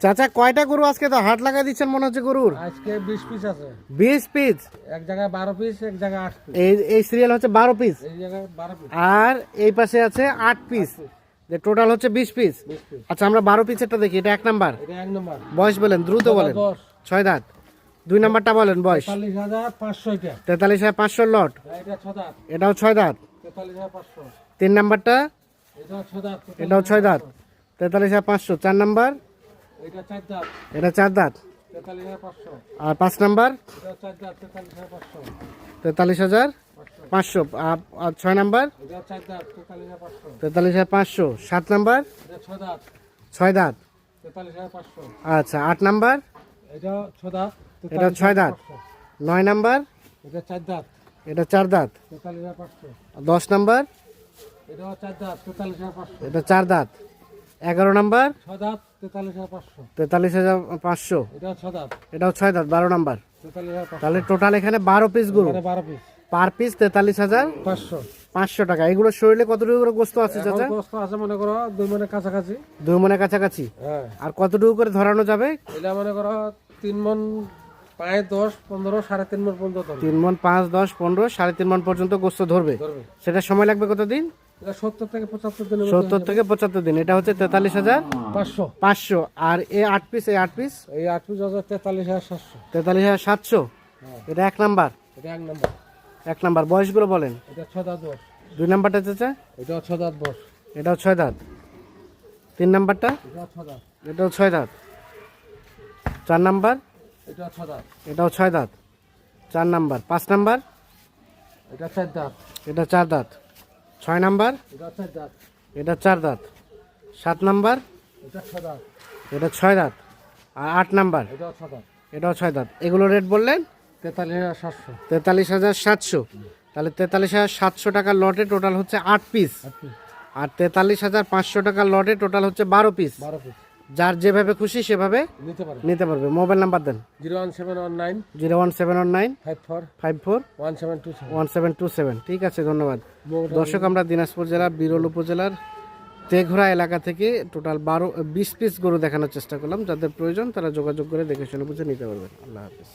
চাচা কয়টা গরু আজকে তো হাট লাগাই দিচ্ছেন মনে হচ্ছে গরুর? আজকে 20 পিস আছে। 20 পিস? এক জায়গায় 12 পিস, এক জায়গায় 8 পিস। এই সিরিয়াল হচ্ছে 12 পিস, এই জায়গায় 12 পিস। আর এই পাশে আছে 8 পিস, যে টোটাল হচ্ছে 20 পিস। 20 পিস। আচ্ছা আমরা 12 পিসেরটা দেখি, এটা 1 নাম্বার। এটা 1 নাম্বার। বয়স বলেন, দ্রুত বলেন। 6 দাঁত। 2 নাম্বারটা বলেন বয়স। 43500 এটা। 43500 লট। এটা 6 দাঁত। এটাও 6 দাঁত। 43500। 3 নাম্বারটা? এটা 6 দাঁত। এটাও 6 দাঁত। 43500। 4 নাম্বার? এটা 4 দাঁত। এটা 4 দাঁত। 43500। আর 5 নাম্বার? এটা 4 দাঁত। 43500। 43500। আর 6 নাম্বার? এটা 4 দাঁত। 43500। 43500। 7 নাম্বার? এটা 6 দাঁত। 6 দাঁত। 43500। আচ্ছা 8 নাম্বার? এটা 6 দাঁত। এটা 6 দাঁত। 9 নাম্বার? এটা 4 দাঁত। এটা 4 দাঁত। 43500। 10 নাম্বার? এটা 4 দাঁত। 44500। এটা 4 দাঁত। 11 নাম্বার? 6 দাঁত। 44500। 43500। এটা 6 দাঁত। এটাও 6 দাঁত। 12 নাম্বার। 44500। তাহলে টোটাল এখানে 12 পিস গরু, এখানে 12 পিস। পার পিস 43500 টাকা। এগুলো শরীরে কতটুকু করে গোস্ত আছে চাচা? এখন গোস্ত আছে মনে করো 2 মনের কাছাকাছি। 2 মনের কাছাকাছি। হ্যাঁ। আর কতটুকু করে ধরানো যাবে? এটা মনে করো 3 মন 5 10 15 3.5 মন পর্যন্ত ধরবে। 3 মন 5 10 15 3.5 মন পর্যন্ত গোস্ত ধরবে। ধরবে। সেটা সময় লাগবে কতদিন? এটা 70 থেকে 75 দিনের 70 থেকে 75 দিন। এটা হচ্ছে 500। 43500। আর এই 8 পিস, এই 8 পিস এই 8 পিস আছে 43700। 43700। এটা 1 নাম্বার। এটা 1 নাম্বার। 1 নাম্বার। বয়সগুলো বলেন। এটা 6 দাঁত বয়স। 2 নাম্বারটা চাচা? এটা 6 দাঁত বয়স। এটাও 6 দাঁত। 3 নাম্বারটা? এটা 6 দাঁত। এটাও 6 দাঁত। 4 নাম্বার? এটা 6 দাঁত। এটাও 6 দাঁত। 4 নাম্বার। 5 নাম্বার? এটা 4 দাঁত। এটা 4 দাঁত। 6 নাম্বার? এটা 4 দাঁত। এটা 4 দাঁত। 7 নাম্বার? এটা 6 দাঁত। এটা 6 দাঁত। আর 8 নাম্বার? এটা 6 দাঁত। এটাও 6 দাঁত। এগুলো রেট বললেন? 43700। 43700। তাহলে 43700 টাকার লটে টোটাল হচ্ছে 8 পিস। আর 43500 টাকার লটে টোটাল হচ্ছে 12 পিস। 12 পিস। যার যেভাবে খুশি সেভাবে নিতে পারবে। নিতে পারবে। মোবাইল নাম্বার দেন। 01719 01719 54 54 1727। 1727। ঠিক আছে, ধন্যবাদ। দর্শক, আমরা দিনাজপুর জেলার বিরল উপজেলার তেঘরা এলাকা থেকে টোটাল 20 পিস গরু দেখানোর চেষ্টা করলাম। যাদের প্রয়োজন তারা যোগাযোগ করে দেখে শুনে বুঝে নিতে পারবেন। আল্লাহ হাফেজ।